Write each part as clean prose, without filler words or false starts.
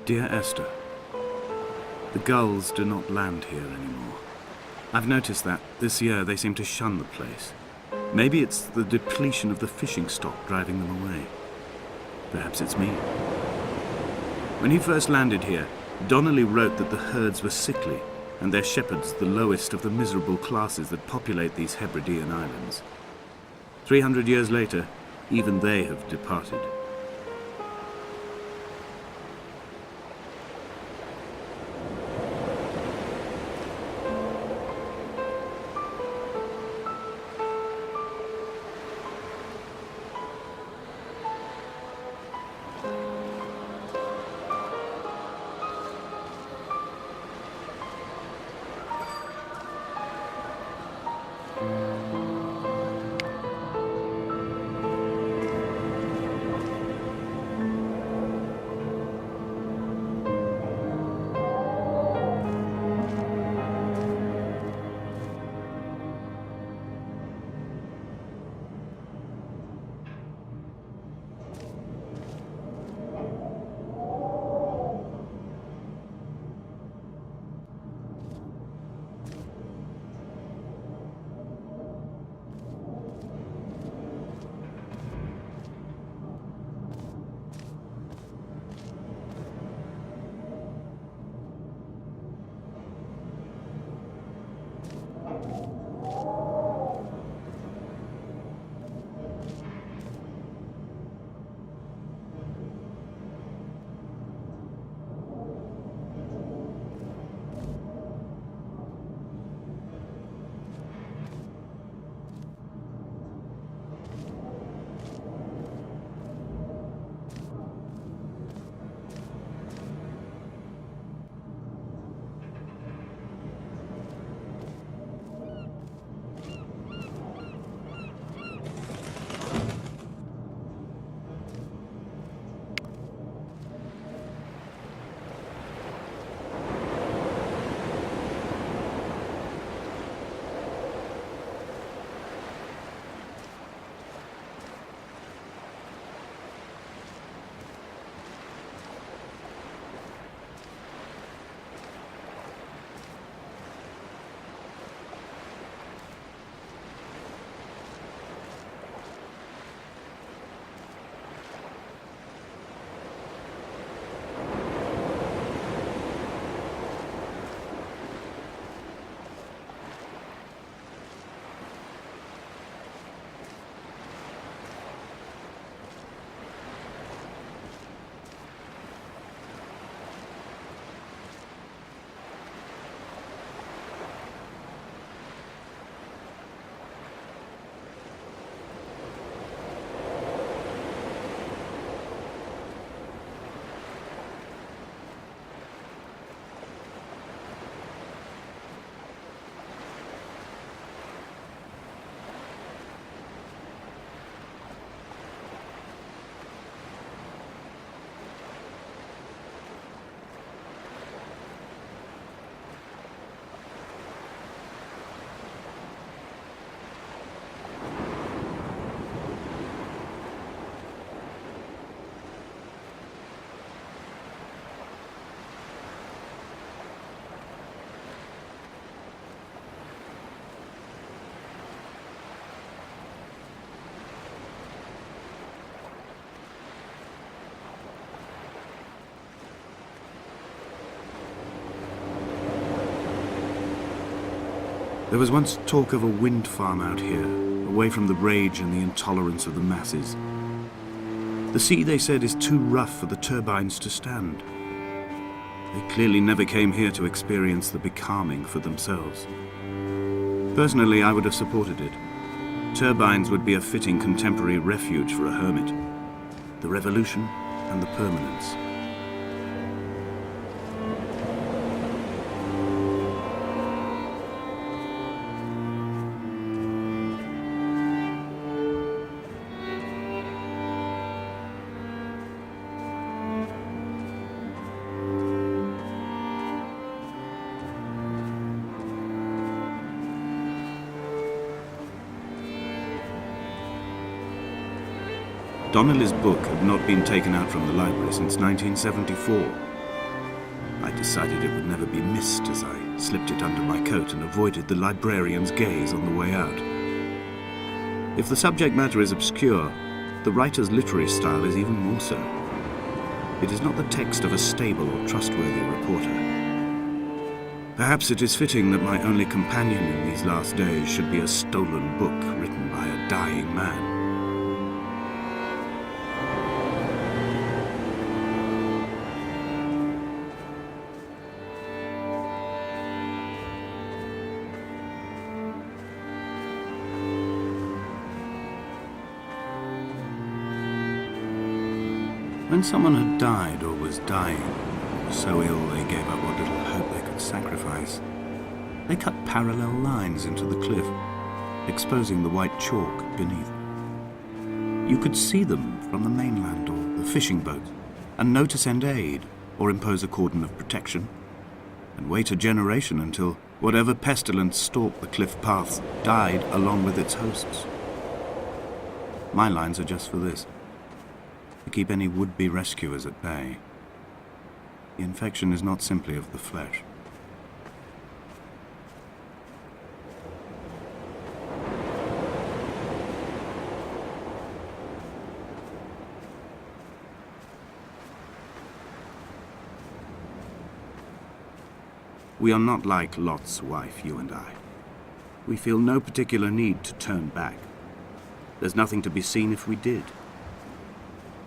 Dear Esther, the gulls do not land here anymore. I've noticed that this year they seem to shun the place. Maybe it's the depletion of the fishing stock driving them away. Perhaps it's me. When he first landed here, Donnelly wrote that the herds were sickly and their shepherds the lowest of the miserable classes that populate these Hebridean islands. 300 years later, even they have departed. There was once talk of a wind farm out here, away from the rage and the intolerance of the masses. The sea, they said, is too rough for the turbines to stand. They clearly never came here to experience the becalming for themselves. Personally, I would have supported it. Turbines would be a fitting contemporary refuge for a hermit. The revolution and the permanence. Donnelly's book had not been taken out from the library since 1974. decided it would never be missed as I slipped it under my coat and avoided the librarian's gaze on the way out. If the subject matter is obscure, the writer's literary style is even more so. It is not the text of a stable or trustworthy reporter. Perhaps it is fitting that my only companion in these last days should be a stolen book written by a dying man. When someone had died or was dying, or was so ill they gave up what little hope they could sacrifice, they cut parallel lines into the cliff, exposing the white chalk beneath. You could see them from the mainland or the fishing boat, and know to send aid or impose a cordon of protection, and wait a generation until whatever pestilence stalked the cliff paths died along with its hosts. My lines are just for this: to keep any would-be rescuers at bay. The infection is not simply of the flesh. We are not like Lot's wife, you and I. We feel no particular need to turn back. There's nothing to be seen if we did.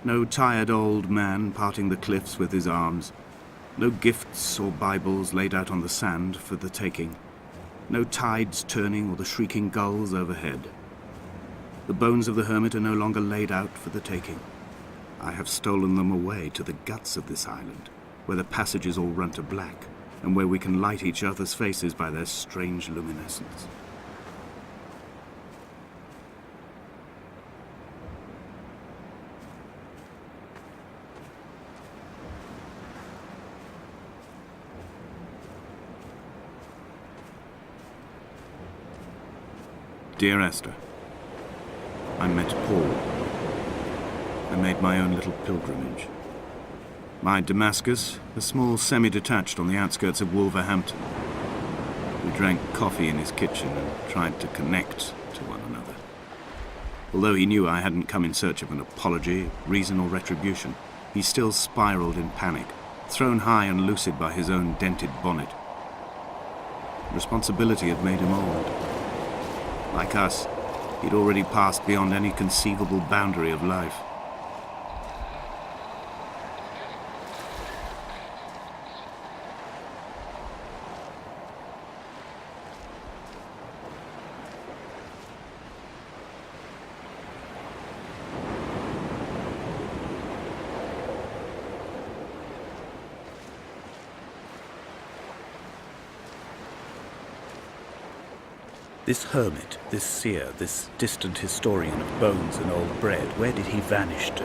No tired old man parting the cliffs with his arms. No gifts or Bibles laid out on the sand for the taking. No tides turning or the shrieking gulls overhead. The bones of the hermit are no longer laid out for the taking. I have stolen them away to the guts of this island, where the passages all run to black, and where we can light each other's faces by their strange luminescence. Dear Esther, I met Paul. I made my own little pilgrimage. My Damascus, a small semi-detached on the outskirts of Wolverhampton. We drank coffee in his kitchen and tried to connect to one another. Although he knew I hadn't come in search of an apology, reason or retribution, he still spiraled in panic, thrown high and lucid by his own dented bonnet. Responsibility had made him old. Like us, he'd already passed beyond any conceivable boundary of life. This hermit, this seer, this distant historian of bones and old bread, where did he vanish to?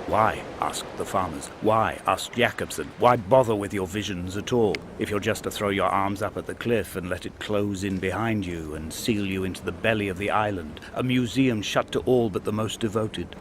Why, asked the farmers. Why, asked Jacobson. Why bother with your visions at all, if you're just to throw your arms up at the cliff and let it close in behind you and seal you into the belly of the island, a museum shut to all but the most devoted?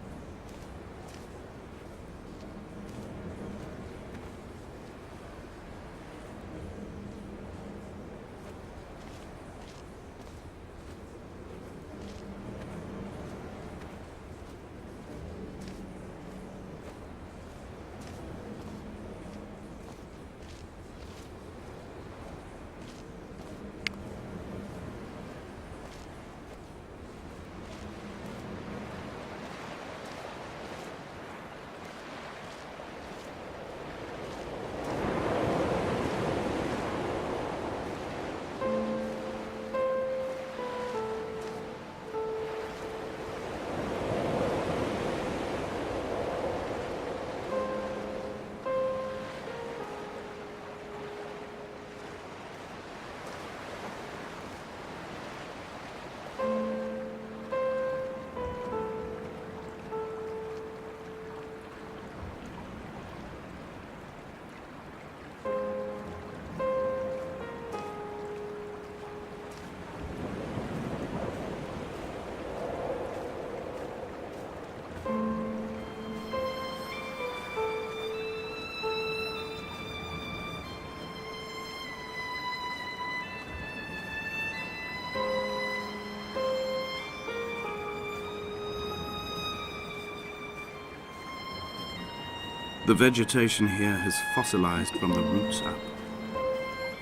The vegetation here has fossilized from the roots up.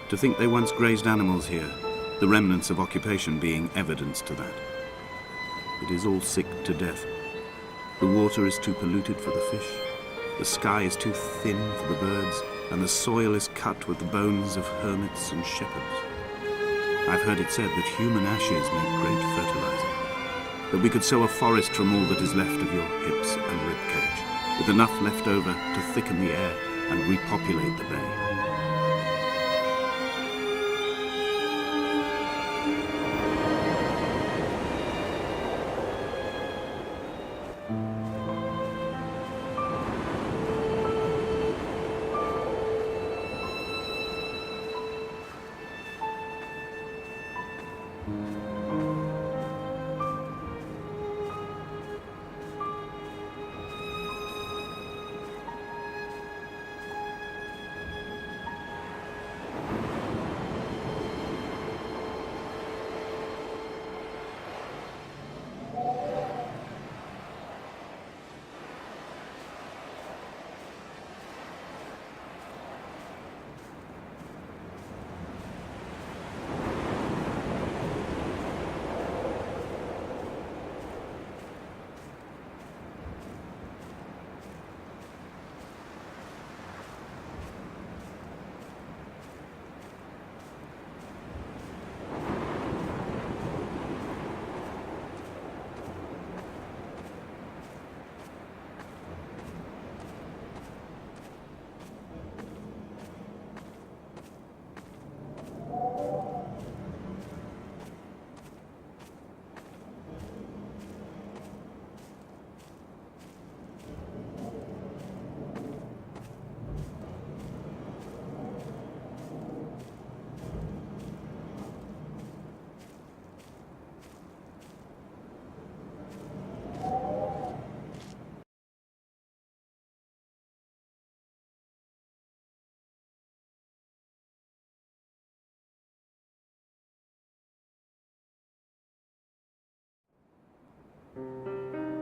To think they once grazed animals here, the remnants of occupation being evidence to that. It is all sick to death. The water is too polluted for the fish, the sky is too thin for the birds, and the soil is cut with the bones of hermits and shepherds. I've heard it said that human ashes make great fertilizer, that we could sow a forest from all that is left of your hips and ribcage, with enough left over to thicken the air and repopulate the bay.